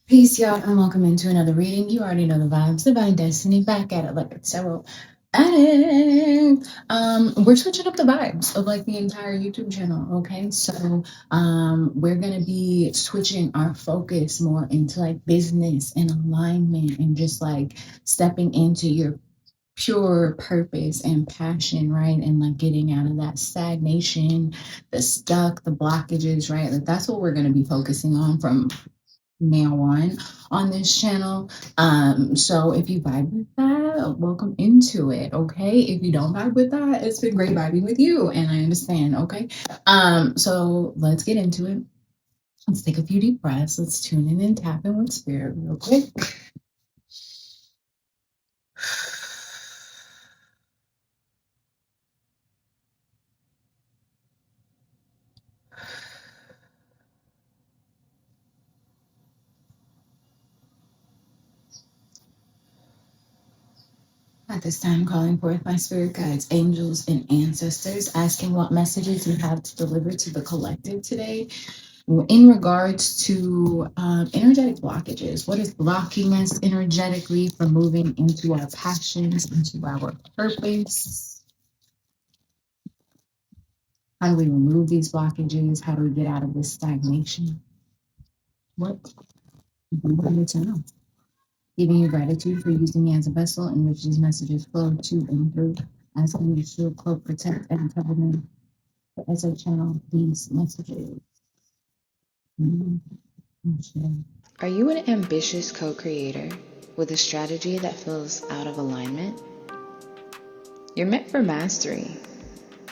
Peace, y'all, and welcome into another reading. You already know the vibes. Divine Destiny, back at it like a tarot addict. We're switching up the vibes of like the entire YouTube channel. Okay, so we're gonna be switching our focus more into like business and alignment and just like stepping into your pure purpose and passion, right? And like getting out of that stagnation, the stuck, the blockages, right? Like that's what we're going to be focusing on from now on this channel. So if you vibe with that, welcome into it. Okay, if you don't vibe with that, it's been great vibing with you, and I understand. Okay, so let's get into it. Let's take a few deep breaths. Let's tune in and tap in with spirit real quick. At this time, calling forth my spirit guides, angels, and ancestors, asking what messages you have to deliver to the collective today in regards to energetic blockages. What is blocking us energetically from moving into our passions, into our purpose? How do we remove these blockages? How do we get out of this stagnation? What we need to know. Giving you gratitude for using me as a vessel in which these messages flow to and through. Asking you to shield, cloak, protect, and cover me as I channel these messages. Are you an ambitious co-creator with a strategy that feels out of alignment? You're meant for mastery,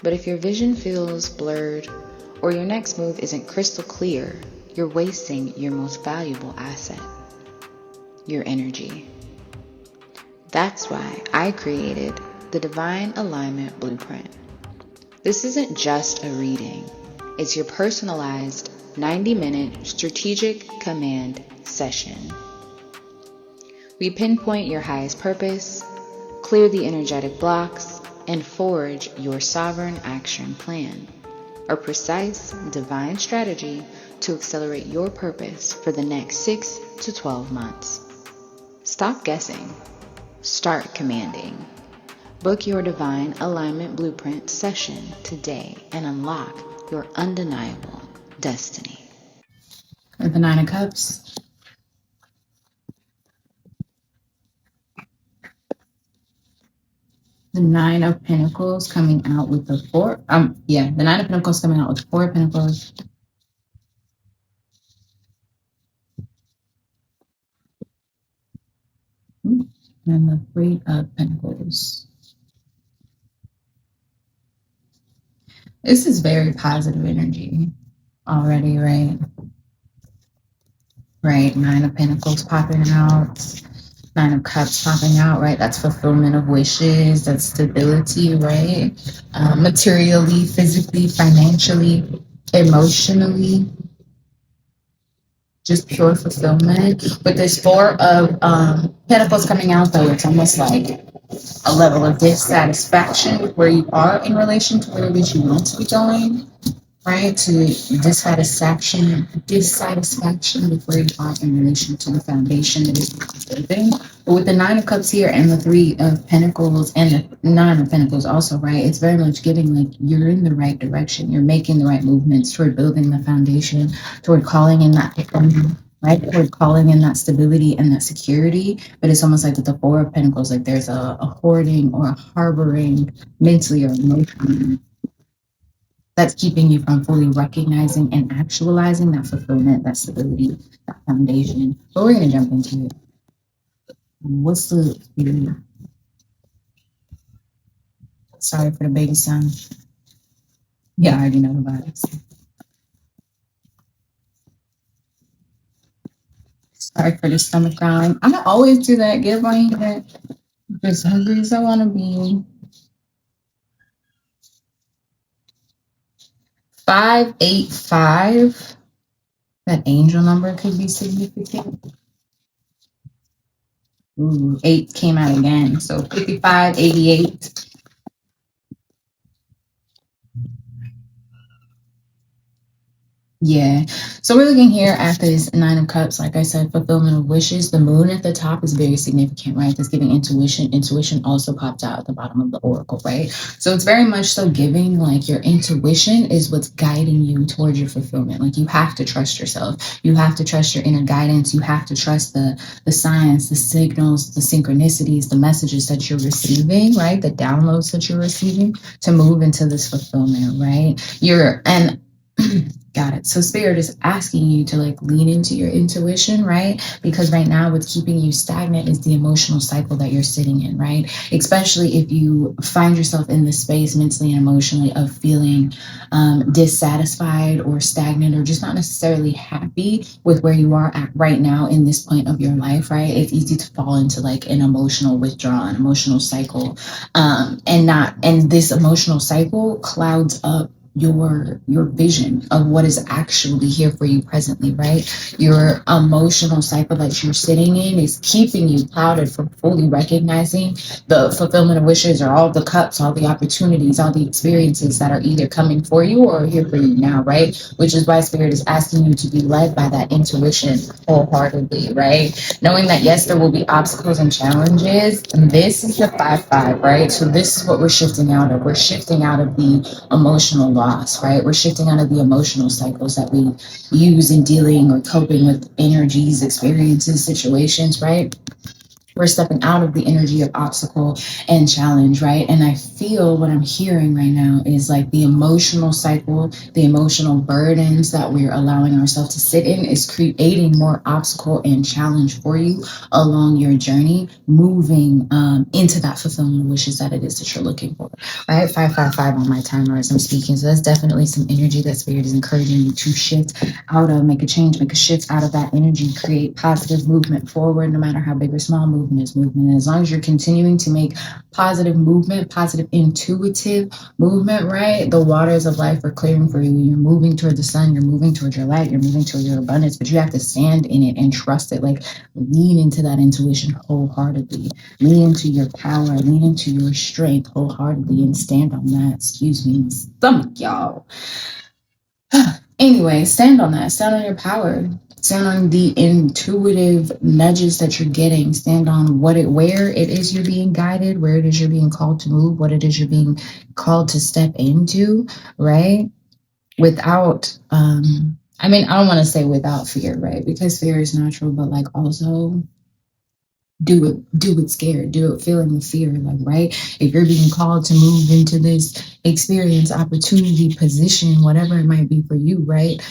but if your vision feels blurred or your next move isn't crystal clear, you're wasting your most valuable asset, your energy. That's why I created the Divine Alignment Blueprint. This isn't just a reading, it's your personalized 90-minute strategic command session. We pinpoint your highest purpose, clear the energetic blocks, and forge your sovereign action plan, a precise divine strategy to accelerate your purpose for the next 6 to 12 months. Stop guessing. Start commanding. Book your Divine Alignment Blueprint session today and unlock your undeniable destiny. With the Nine of Cups. The Nine of Pentacles coming out with the Four. The Nine of Pentacles coming out with the Four of Pentacles. And the Three of Pentacles. This is very positive energy already, right? Right, Nine of Pentacles popping out. Nine of Cups popping out, right? That's fulfillment of wishes. That's stability, right? Materially, physically, financially, emotionally. Just pure fulfillment. With this Four of Pentacles coming out, though, it's almost like a level of dissatisfaction with where you are in relation to where it is you want to be going, right? To dissatisfaction with where you are in relation to the foundation that is building. But with the Nine of Cups here and the Three of Pentacles and the Nine of Pentacles also, right? It's very much giving like you're in the right direction. You're making the right movements toward building the foundation, toward calling in that right? Toward calling in that stability and that security. But it's almost like with the Four of Pentacles, like there's a hoarding or a harboring mentally or emotionally that's keeping you from fully recognizing and actualizing that fulfillment, that stability, that foundation. But we're going to jump into it. What's the... Sorry for the baby son. Yeah, I already know the vibes. Sorry for the stomach growling. I always do that. Give my head. As hungry as I want to be. 585. That angel number could be significant. Ooh, 8 came out again. So 55, 88. Yeah. So we're looking here at this Nine of Cups. Like I said, fulfillment of wishes. The moon at the top is very significant, right? That's giving intuition. Intuition also popped out at the bottom of the oracle, right? So it's very much so giving like your intuition is what's guiding you towards your fulfillment. Like you have to trust yourself. You have to trust your inner guidance. You have to trust the signs, the signals, the synchronicities, the messages that you're receiving, right? The downloads that you're receiving to move into this fulfillment, right? Got it. So spirit is asking you to like lean into your intuition, right? Because right now what's keeping you stagnant is the emotional cycle that you're sitting in, right? Especially if you find yourself in the space mentally and emotionally of feeling dissatisfied or stagnant or just not necessarily happy with where you are at right now in this point of your life, right? It's easy to fall into like an emotional withdrawal, an emotional cycle. And this emotional cycle clouds up your vision of what is actually here for you presently, right? Your emotional cycle that you're sitting in is keeping you clouded from fully recognizing the fulfillment of wishes or all the cups, all the opportunities, all the experiences that are either coming for you or here for you now, right? Which is why spirit is asking you to be led by that intuition wholeheartedly, right? Knowing that yes, there will be obstacles and challenges. And this is the 5-5, right? So this is what we're shifting out of. We're shifting out of the emotional loss, right? We're shifting out of the emotional cycles that we use in dealing or coping with energies, experiences, situations, right? We're stepping out of the energy of obstacle and challenge, right? And I feel what I'm hearing right now is like the emotional cycle, the emotional burdens that we're allowing ourselves to sit in is creating more obstacle and challenge for you along your journey, moving into that fulfillment of wishes that it is that you're looking for, right? 555 on my timer as I'm speaking. So that's definitely some energy that spirit is encouraging you to shift out of, make a change, make a shift out of that energy, create positive movement forward, no matter how big or small movement is movement. And as long as you're continuing to make positive movement, positive intuitive movement, right? The waters of life are clearing for you. You're moving toward the sun, you're moving toward your light, you're moving toward your abundance, but you have to stand in it and trust it. Like lean into that intuition wholeheartedly. Lean into your power, lean into your strength wholeheartedly and stand on that. Excuse me, stomach, y'all. Anyway, stand on that. Stand on your power. Stand on the intuitive nudges that you're getting. Stand on where it is you're being guided, where it is you're being called to move, what it is you're being called to step into, right? Without, I don't want to say without fear, right? Because fear is natural, but like also do it scared, do it feeling the fear, like, right? If you're being called to move into this experience, opportunity, position, whatever it might be for you, right?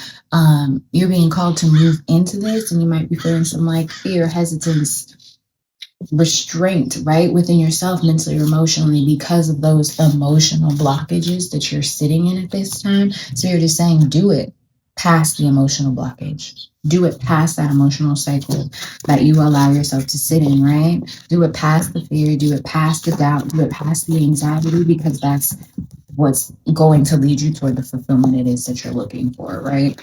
You're being called to move into this and you might be feeling some like fear, hesitance, restraint, right? Within yourself, mentally or emotionally, because of those emotional blockages that you're sitting in at this time. So you're just saying, do it past the emotional blockage. Do it past that emotional cycle that you allow yourself to sit in, right? Do it past the fear, do it past the doubt, do it past the anxiety, because that's what's going to lead you toward the fulfillment it is that you're looking for, right?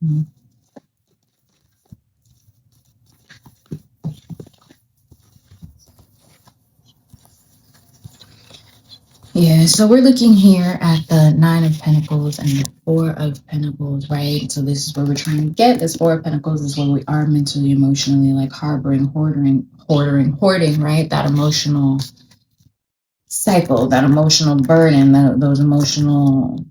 Mm-hmm. Yeah, so we're looking here at the Nine of Pentacles and the Four of Pentacles, right? So this is where we're trying to get. This Four of Pentacles is where we are mentally, emotionally, like harboring, hoarding, right? That emotional cycle, that emotional burden, those emotions,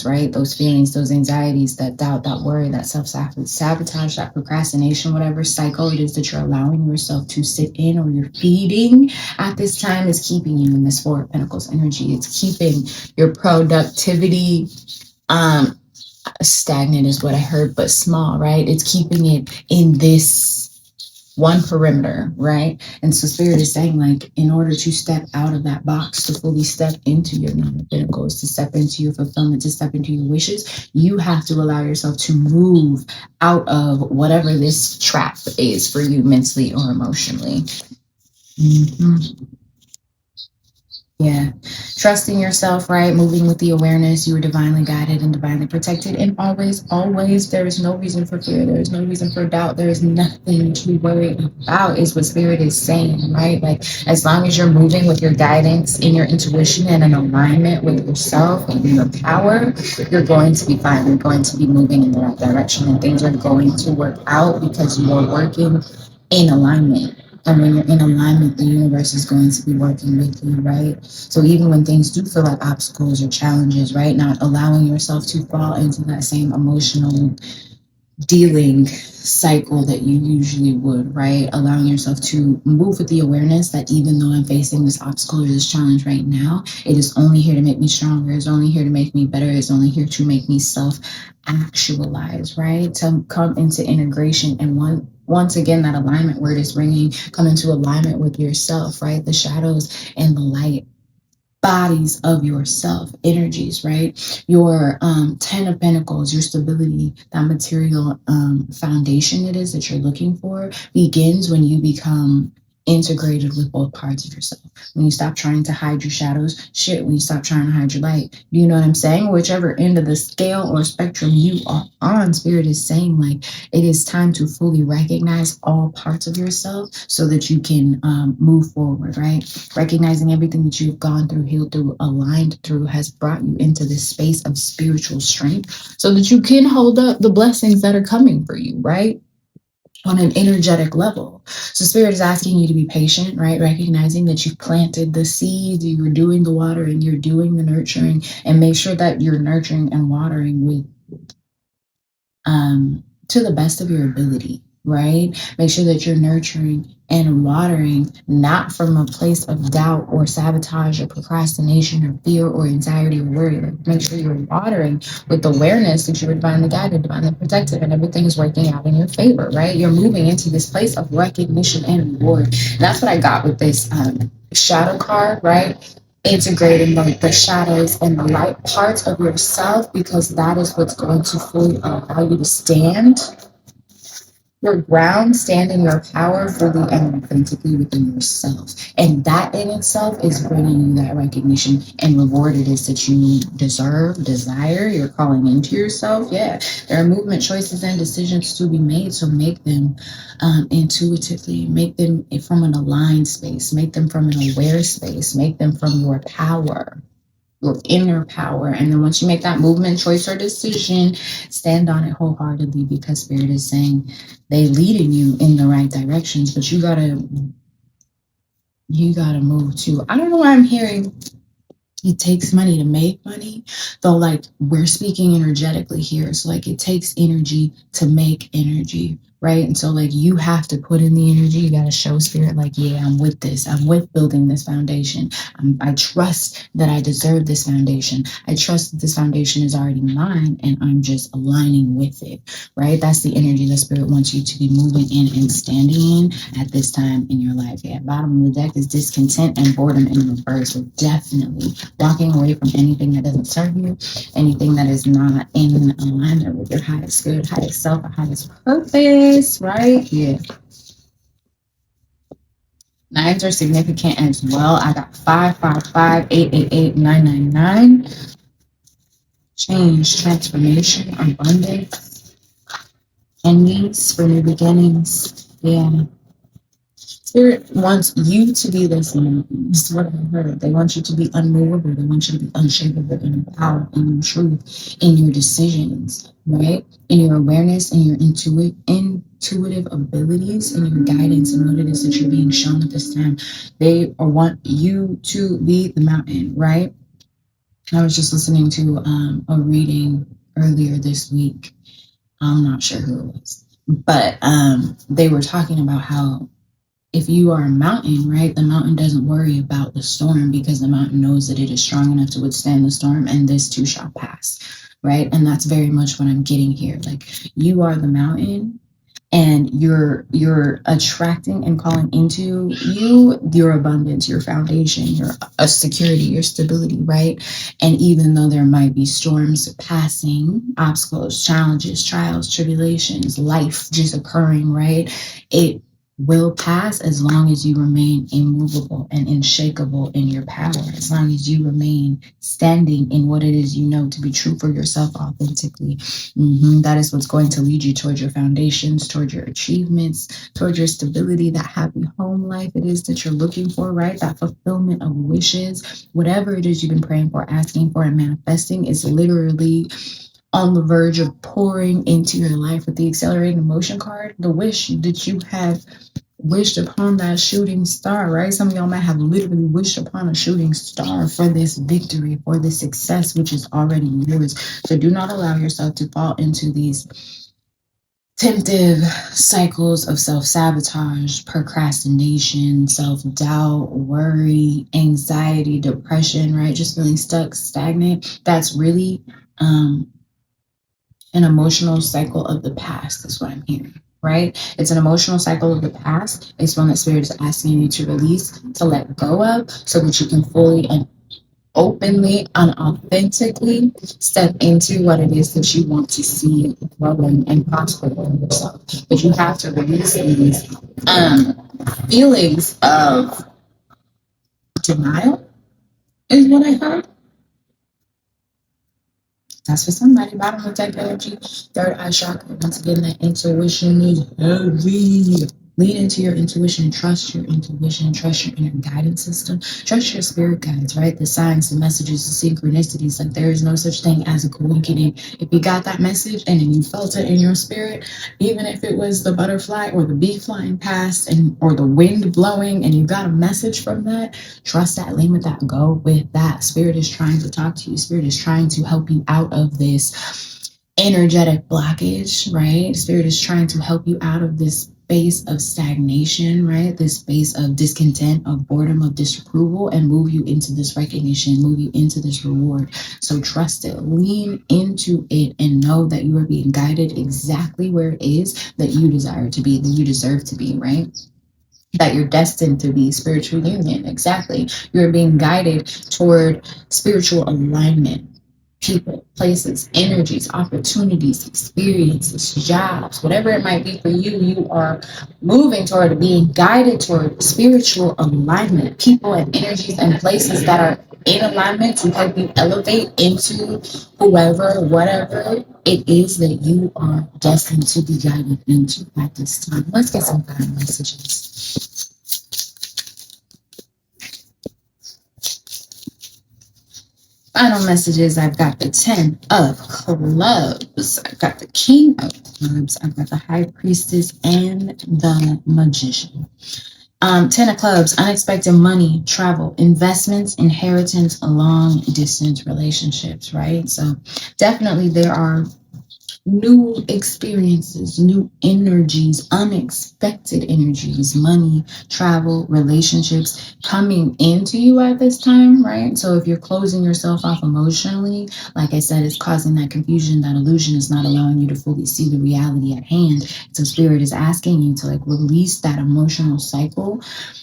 right? Those feelings, those anxieties, that doubt, that worry, that self-sabotage, that procrastination, whatever cycle it is that you're allowing yourself to sit in or you're feeding at this time is keeping you in this Four of Pentacles energy. It's keeping your productivity stagnant is what I heard, but small, right? It's keeping it in this one perimeter, right? And so spirit is saying, like, in order to step out of that box, to fully step into your Nine of Pentacles, to step into your fulfillment, to step into your wishes, you have to allow yourself to move out of whatever this trap is for you mentally or emotionally. Mm-hmm. Yeah. Trusting yourself, right? Moving with the awareness you are divinely guided and divinely protected. And always, always, there is no reason for fear. There is no reason for doubt. There is nothing to worry about, is what Spirit is saying, right? Like, as long as you're moving with your guidance in your intuition and in alignment with yourself and your power, you're going to be fine. You're going to be moving in the right direction, and things are going to work out because you're working in alignment. And when you're in alignment, the universe is going to be working with you, right? So even when things do feel like obstacles or challenges, right? Not allowing yourself to fall into that same emotional dealing cycle that you usually would, right? Allowing yourself to move with the awareness that even though I'm facing this obstacle or this challenge right now, it is only here to make me stronger. It's only here to make me better. It's only here to make me self-actualize, right? To come into integration and once again, that alignment word is ringing, come into alignment with yourself, right? The shadows and the light bodies of yourself, energies, right? Your 10 of Pentacles, your stability, that material foundation it is that you're looking for begins when you become integrated with both parts of yourself. When you stop trying to hide your shadows, when you stop trying to hide your light. Do you know what I'm saying? Whichever end of the scale or spectrum you are on, Spirit is saying, like, it is time to fully recognize all parts of yourself so that you can move forward, right? Recognizing everything that you've gone through, healed through, aligned through has brought you into this space of spiritual strength so that you can hold up the blessings that are coming for you, right? On an energetic level. So Spirit is asking you to be patient, right? Recognizing that you've planted the seeds, you're doing the watering, you're doing the nurturing, and make sure that you're nurturing and watering with to the best of your ability, right? Make sure that you're nurturing and watering not from a place of doubt or sabotage or procrastination or fear or anxiety or worry. Like, make sure you're watering with awareness that you're divinely guided, divinely protected, and everything is working out in your favor, right? You're moving into this place of recognition and reward. And that's what I got with this shadow card, right? Integrating the shadows and the light parts of yourself, because that is what's going to fully allow you to stand your ground, stand in your power fully and authentically within yourself. And that in itself is bringing you that recognition and reward it is that you deserve, desire, you're calling into yourself. Yeah, there are movement, choices, and decisions to be made. So make them intuitively, make them from an aligned space, make them from an aware space, make them from your power, your inner power. And then once you make that movement, choice, or decision, stand on it wholeheartedly, because Spirit is saying they leading you in the right directions, but you gotta move too. I don't know why I'm hearing it takes money to make money, though, like, we're speaking energetically here. So like, it takes energy to make energy, right? And so like, you have to put in the energy. You got to show Spirit, like, yeah, I'm with this. I'm with building this foundation. I trust that I deserve this foundation. I trust that this foundation is already mine and I'm just aligning with it, right? That's the energy that Spirit wants you to be moving in and standing in at this time in your life. Yeah, bottom of the deck is discontent and boredom in reverse. So definitely walking away from anything that doesn't serve you, anything that is not in alignment with your highest good, highest self, or highest purpose, right? Yeah. Nines are significant as well. I got 555, 888, 999. Change, transformation, abundance, endings for new beginnings. Yeah. Spirit wants you to be listening. This is what I heard. They want you to be unmovable. They want you to be unshakable in your power, in your truth, in your decisions, right? In your awareness, in your intuitive abilities, in your guidance, and what it is that you're being shown at this time. They want you to be the mountain, right? I was just listening to a reading earlier this week. I'm not sure who it was, but they were talking about how if you are a mountain, right, the mountain doesn't worry about the storm, because the mountain knows that it is strong enough to withstand the storm, and this too shall pass, right? And that's very much what I'm getting here. Like, you are the mountain, and you're attracting and calling into you your abundance, your foundation, your security, your stability, right? And even though there might be storms passing, obstacles, challenges, trials, tribulations, life just occurring, right? will pass as long as you remain immovable and unshakable in your power, as long as you remain standing in what it is you know to be true for yourself authentically. That is what's going to lead you towards your foundations, towards your achievements, towards your stability, that happy home life it is that you're looking for, right? That fulfillment of wishes, whatever it is you've been praying for, asking for, and manifesting is literally on the verge of pouring into your life with the accelerating emotion card. The wish that you have wished upon that shooting star, right? Some of y'all might have literally wished upon a shooting star for this victory, for this success, which is already yours. So do not allow yourself to fall into these temptive cycles of self-sabotage, procrastination, self-doubt, worry, anxiety, depression, right? Just feeling stuck, stagnant. That's really an emotional cycle of the past, is what I'm hearing, right? It's an emotional cycle of the past. It's one that Spirit is asking you to release, to let go of, so that you can fully and openly and authentically step into what it is that you want to see growing and prospering in yourself. But you have to release these feelings of denial, is what I heard. That's for somebody. Bottom of deck energy, third eye chakra. Once again, that intuition is heavy. Lean into your intuition. Trust your intuition. Trust your inner guidance system. Trust your spirit guides, right? The signs, the messages, the synchronicities. Like, there is no such thing as a coincidence. If you got that message and you felt it in your spirit, even if it was the butterfly or the bee flying past or the wind blowing and you got a message from that, trust that, lean with that, go with that. Spirit is trying to talk to you. Spirit is trying to help you out of this energetic blockage, right? Spirit is trying to help you out of this space of stagnation, right? This space of discontent, of boredom, of disapproval, and move you into this recognition, move you into this reward. So trust it, lean into it, and know that you are being guided exactly where it is that you desire to be, that you deserve to be, right? That you're destined to be. Spiritual union, exactly. You're being guided toward spiritual alignment. People, places, energies, opportunities, experiences, jobs, whatever it might be for you, you are moving toward, being guided toward spiritual alignment. People and energies and places that are in alignment to help you elevate into whoever, whatever it is that you are destined to be guided into at this time. Let's get some kind of messages. Final messages, I've got the 10 of Clubs, I've got the King of Clubs, I've got the High Priestess, and the Magician. 10 of Clubs, unexpected money, travel, investments, inheritance, long distance relationships, right? So definitely there are new experiences, new energies, unexpected energies, money, travel, relationships coming into you at this time, right? So if you're closing yourself off emotionally, like I said, it's causing that confusion, that illusion is not allowing you to fully see the reality at hand. So Spirit is asking you to release that emotional cycle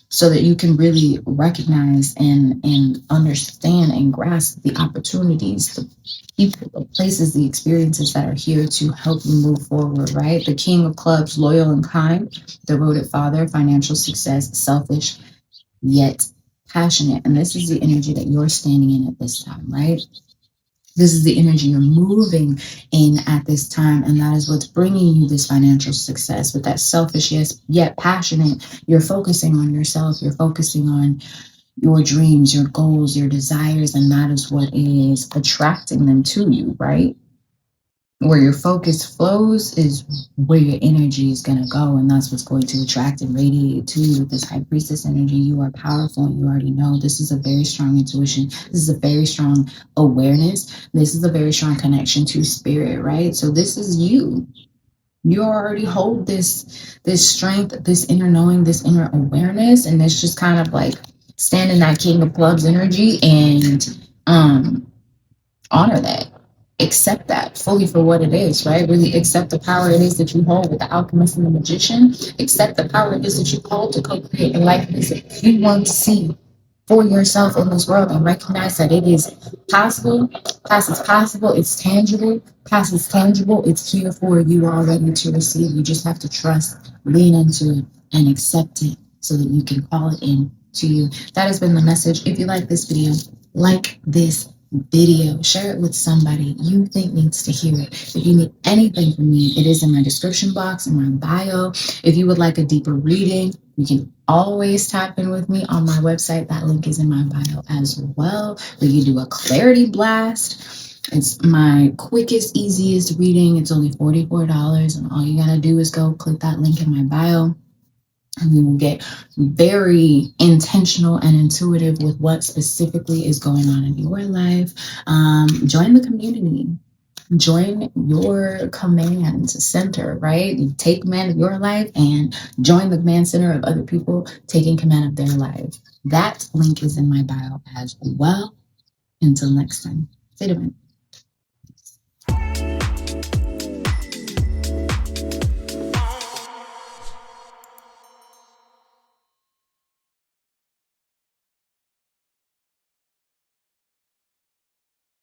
so that you can really recognize and understand and grasp the opportunities, the people, the places, the experiences that are here to help you move forward, right? The King of Clubs, loyal and kind, devoted father, financial success, selfish, yet passionate. And this is the energy that you're standing in at this time, right? This is the energy you're moving in at this time. And that is what's bringing you this financial success. With that selfish, yes, yet passionate, you're focusing on yourself. You're focusing on your dreams, your goals, your desires, and that is what is attracting them to you, right? Where your focus flows is where your energy is going to go, and that's what's going to attract and radiate to you. With this High Priestess energy, you are powerful, and you already know. This is a very strong intuition. This is a very strong awareness. This is a very strong connection to spirit, right? So this is you. You already hold this strength, this inner knowing, this inner awareness, and it's just kind of stand in that King of Clubs energy and honor that. Accept that fully for what it is, right? Really accept the power it is that you hold with the Alchemist and the Magician. Accept the power it is that you hold to co-create the life that you want to see for yourself in this world, and recognize that it is possible. Past is possible. It's tangible. Past is tangible. It's here for you already to receive. You just have to trust, lean into it, and accept it so that you can call it in to you. That has been the message. If you like this video, like this video, share it with somebody you think needs to hear it. If you need anything from me, it is in my description box, in my bio. If you would like a deeper reading, you can always tap in with me on my website. That link is in my bio as well. We can do a clarity blast. It's my quickest, easiest reading. It's only $44, and all you gotta do is go click that link in my bio. And we will get very intentional and intuitive with what specifically is going on in your life. Join the community. Join your command center, right? You take command of your life and join the command center of other people taking command of their life. That link is in my bio as well. Until next time, stay divine.